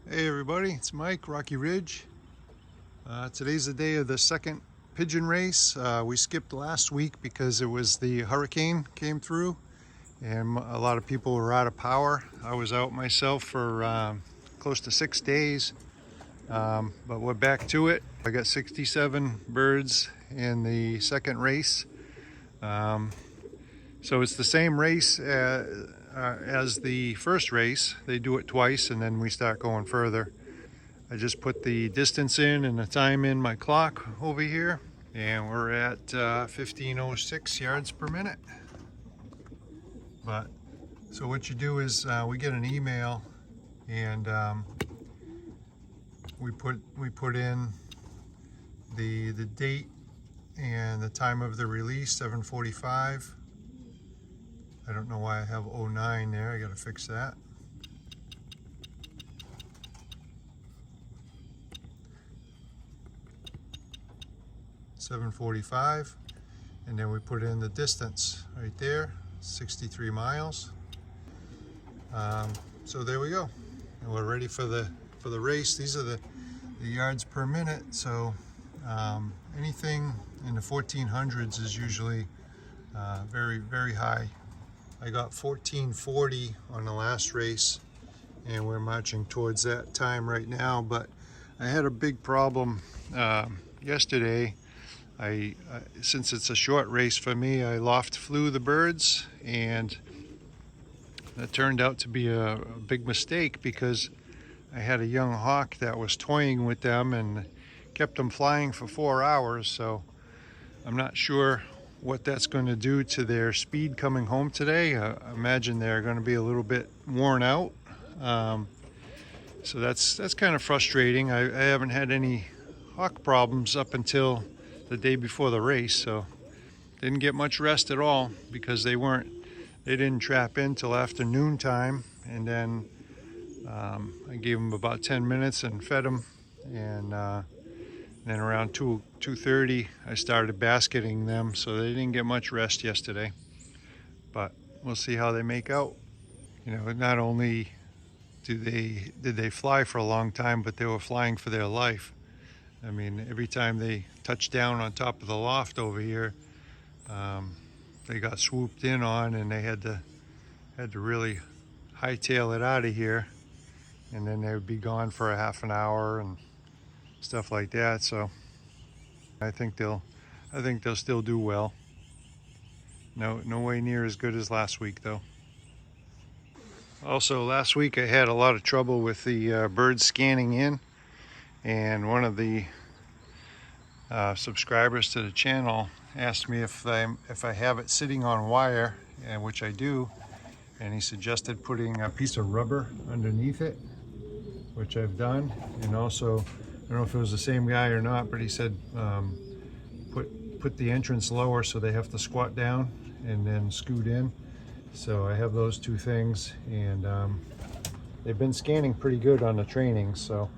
Hey everybody, it's Mike, Rocky Ridge. Today's the day of the second pigeon race. We skipped last week because it was the hurricane came through and a lot of people were out of power. I was out myself for close to 6 days, but we're back to it. I got 67 birds in the second race. So it's the same race as the first race. They do it twice and then we start going further. I just put the distance in and the time in my clock over here, and we're at 1506 yards per minute. But so what you do is we get an email, and we put in the date and the time of the release, 7:45. I don't know why I have 09 there. I got to fix that. $7:45, and then we put in the distance right there, 63 miles. So there we go, and we're ready for the race. These are the yards per minute. So anything in the 1400s is usually very high. I got 1440 on the last race, and we're marching towards that time right now. But I had a big problem yesterday. Since it's a short race for me, I loft flew the birds, and that turned out to be a big mistake because I had a young hawk that was toying with them and kept them flying for 4 hours. So I'm not sure what that's going to do to their speed coming home today. I imagine they're going to be a little bit worn out. So that's kind of frustrating. I haven't had any hawk problems up until the day before the race, so didn't get much rest at all because they didn't trap in till afternoon time, and then I gave them about 10 minutes and fed them, and then around 2:30 I started basketing them, so they didn't get much rest yesterday, but we'll see how they make out. You know, not only did they fly for a long time, but they were flying for their life. I mean, every time they touched down on top of the loft over here, they got swooped in on, and they had to really hightail it out of here, and then they would be gone for a half an hour and stuff like that. So I think they'll still do well. No way near as good as last week though. Also, last week I had a lot of trouble with the birds scanning in, and one of the subscribers to the channel asked me if I have it sitting on wire, and which I do, and he suggested putting a piece of rubber underneath it, which I've done. And also, I don't know if it was the same guy or not, but he said put the entrance lower so they have to squat down and then scoot in. So I have those two things, and they've been scanning pretty good on the training, so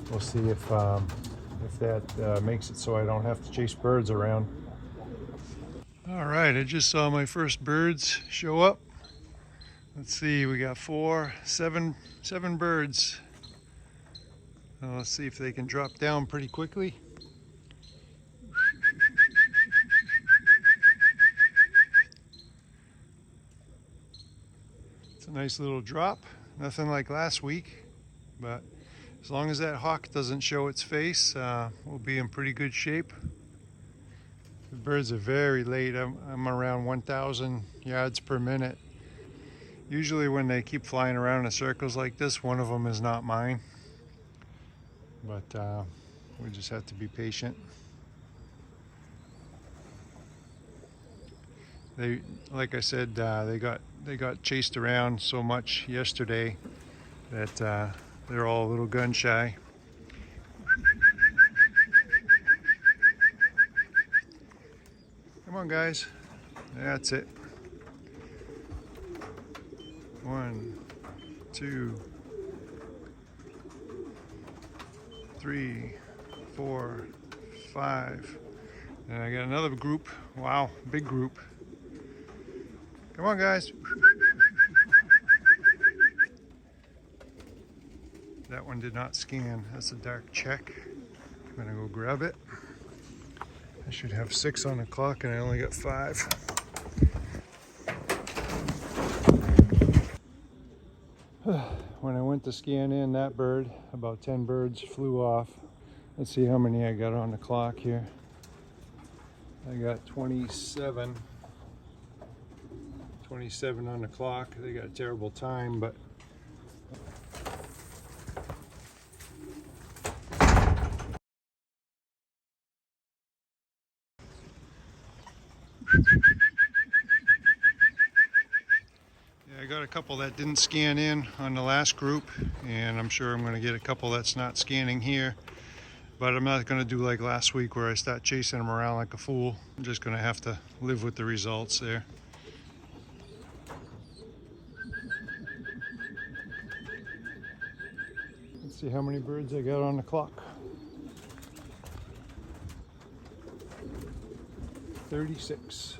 we'll see if that makes it so I don't have to chase birds around. All right, I just saw my first birds show up. Let's see, we got seven birds. Let's see if they can drop down pretty quickly. It's a nice little drop, nothing like last week, but as long as that hawk doesn't show its face, we'll be in pretty good shape. The birds are very late. I'm around 1,000 yards per minute. Usually when they keep flying around in circles like this, one of them is not mine. But we just have to be patient. Like I said, they got chased around so much yesterday that they're all a little gun shy. Come on, guys. That's it. 1, 2, 3, 4, 5. And I got another group. Wow, big group. Come on, guys. That one did not scan. That's a dark check. I'm gonna go grab it. I should have 6 on the clock and I only got 5. When I went to scan in that bird, about 10 birds flew off. Let's see how many I got on the clock here. I got 27 on the clock. They got a terrible time, but I got a couple that didn't scan in on the last group, and I'm sure I'm going to get a couple that's not scanning here. But I'm not going to do like last week where I start chasing them around like a fool. I'm just going to have to live with the results there. Let's see how many birds I got on the clock. 36.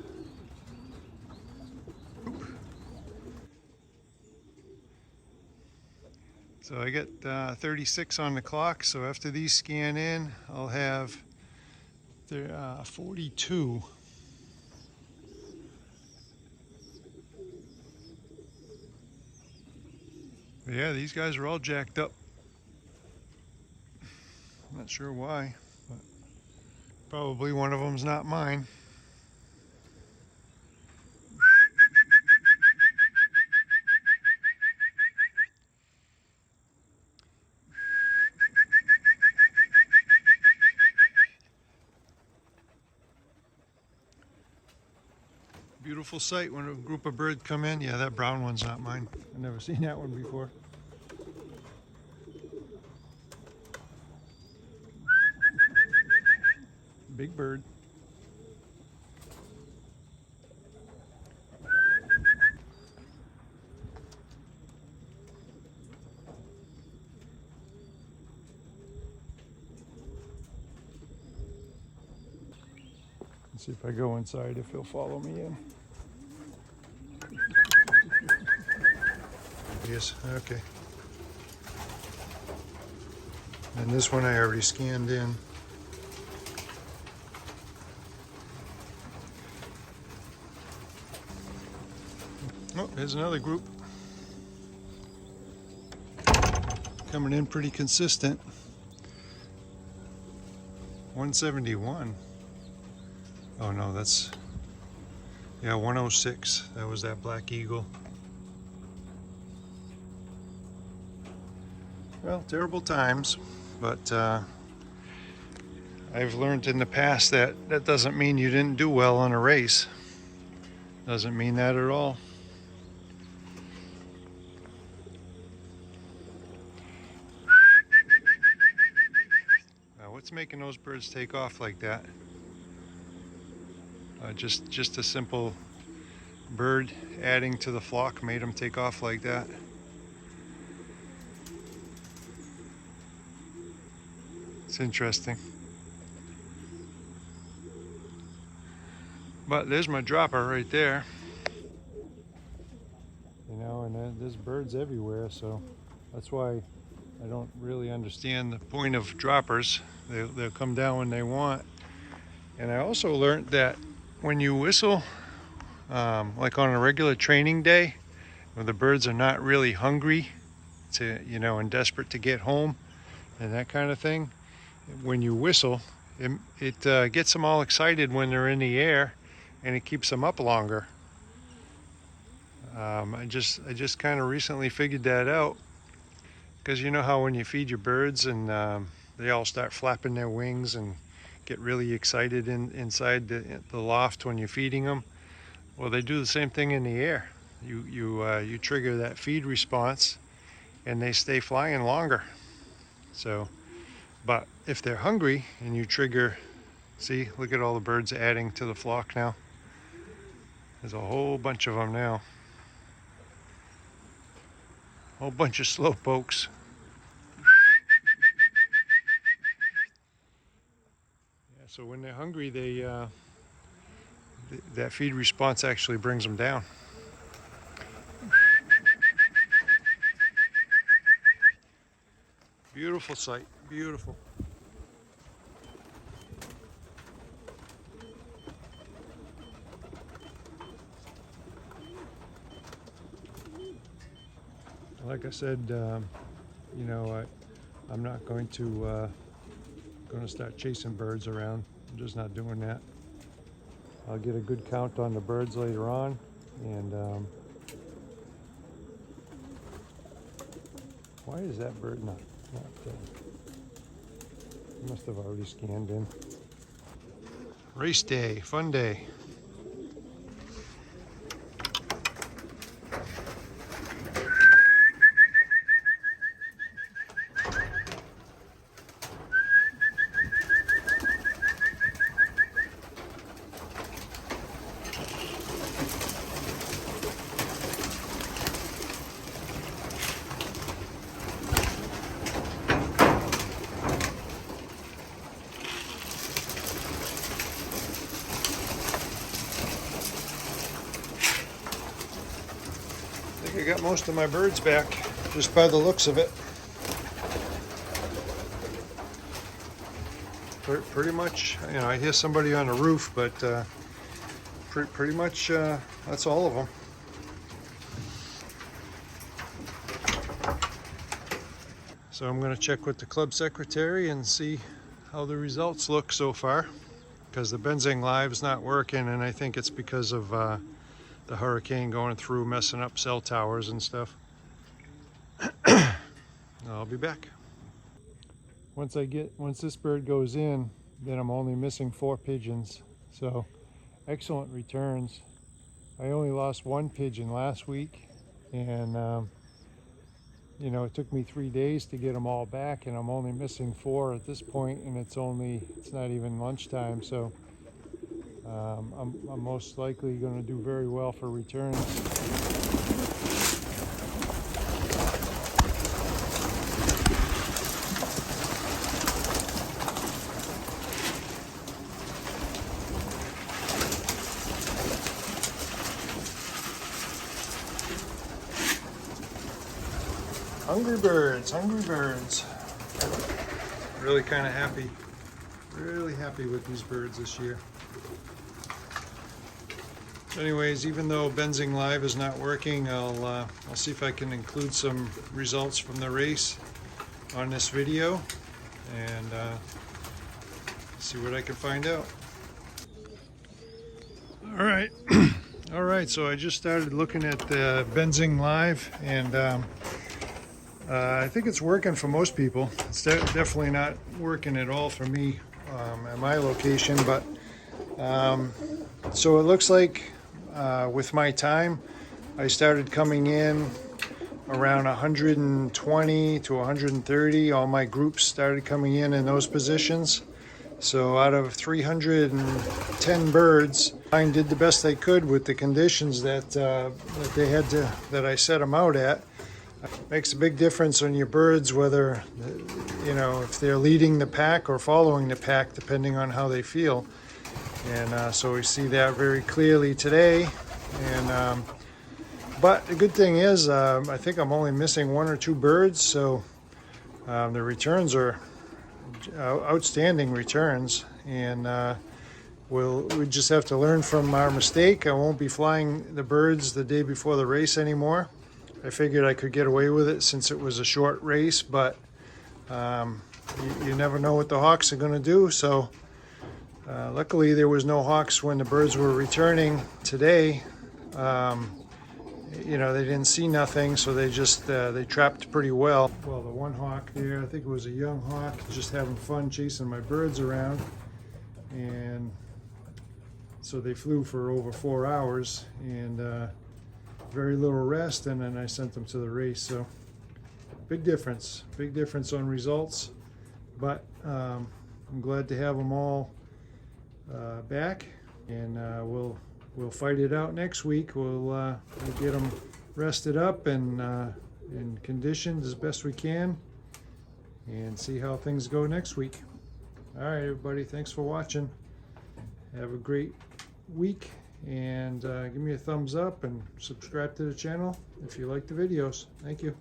So I get 36 on the clock, so after these scan in, I'll have 42. But yeah, these guys are all jacked up. I'm not sure why, but probably one of them's not mine. Beautiful sight when a group of birds come in. Yeah, that brown one's not mine. I've never seen that one before. Big bird. Let's see if I go inside if he'll follow me in. Yes, okay. And this one I already scanned in. Oh, there's another group. Coming in pretty consistent. 171. Oh no, that's, yeah, 106. That was that black eagle. Well, terrible times, but I've learned in the past that that doesn't mean you didn't do well on a race. Doesn't mean that at all. Now, what's making those birds take off like that? Just a simple bird adding to the flock made them take off like that. It's interesting. But there's my dropper right there. You know, and there's birds everywhere, so that's why I don't really understand the point of droppers. They'll come down when they want. And I also learned that when you whistle, like on a regular training day, when the birds are not really hungry and desperate to get home and that kind of thing, when you whistle, it gets them all excited when they're in the air, and it keeps them up longer. I just kind of recently figured that out, because you know how when you feed your birds and they all start flapping their wings and get really excited inside the loft when you're feeding them. Well, they do the same thing in the air. You trigger that feed response, and they stay flying longer. So, but if they're hungry and you trigger, see, look at all the birds adding to the flock now. There's a whole bunch of them now. A whole bunch of slowpokes. Yeah, so when they're hungry, that feed response actually brings them down. Beautiful sight, beautiful. Like I said, you know, I'm not going to start chasing birds around. I'm just not doing that. I'll get a good count on the birds later on, and why is that bird not must have already scanned in. Race day, fun day. I think I got most of my birds back, just by the looks of it. Pretty much, you know, I hear somebody on the roof, but pretty much that's all of them. So I'm going to check with the club secretary and see how the results look so far, because the Benzing Live is not working, and I think it's because of the hurricane going through, messing up cell towers and stuff. I'll be back. Once this bird goes in, then I'm only missing 4 pigeons. So excellent returns. I only lost 1 pigeon last week, and you know, it took me 3 days to get them all back, and I'm only missing 4 at this point, and it's not even lunchtime. So I'm most likely going to do very well for returns. Hungry birds. Really kind of happy. Really happy with these birds this year. Anyways, even though Benzing Live is not working, I'll see if I can include some results from the race on this video, and see what I can find out. All right, all right. So I just started looking at the Benzing Live, and I think it's working for most people. It's definitely not working at all for me at my location, but so it looks like with my time, I started coming in around 120 to 130. All my groups started coming in those positions. So out of 310 birds, mine did the best they could with the conditions that I set them out at. Makes a big difference on your birds, whether, you know, if they're leading the pack or following the pack, depending on how they feel. And so we see that very clearly today. And but the good thing is, I think I'm only missing 1 or 2 birds, so the returns are outstanding returns. And we just have to learn from our mistake. I won't be flying the birds the day before the race anymore. I figured I could get away with it since it was a short race, but you never know what the hawks are going to do. So luckily there was no hawks when the birds were returning today. You know, they didn't see nothing, so they just they trapped pretty well. Well, the one hawk there, I think it was a young hawk, just having fun chasing my birds around, and so they flew for over 4 hours, and very little rest, and then I sent them to the race. So big difference on results, but I'm glad to have them all back, and we'll fight it out next week. We'll get them rested up and conditioned as best we can, and see how things go next week. All right, everybody, thanks for watching. Have a great week, and give me a thumbs up and subscribe to the channel if you like the videos. Thank you.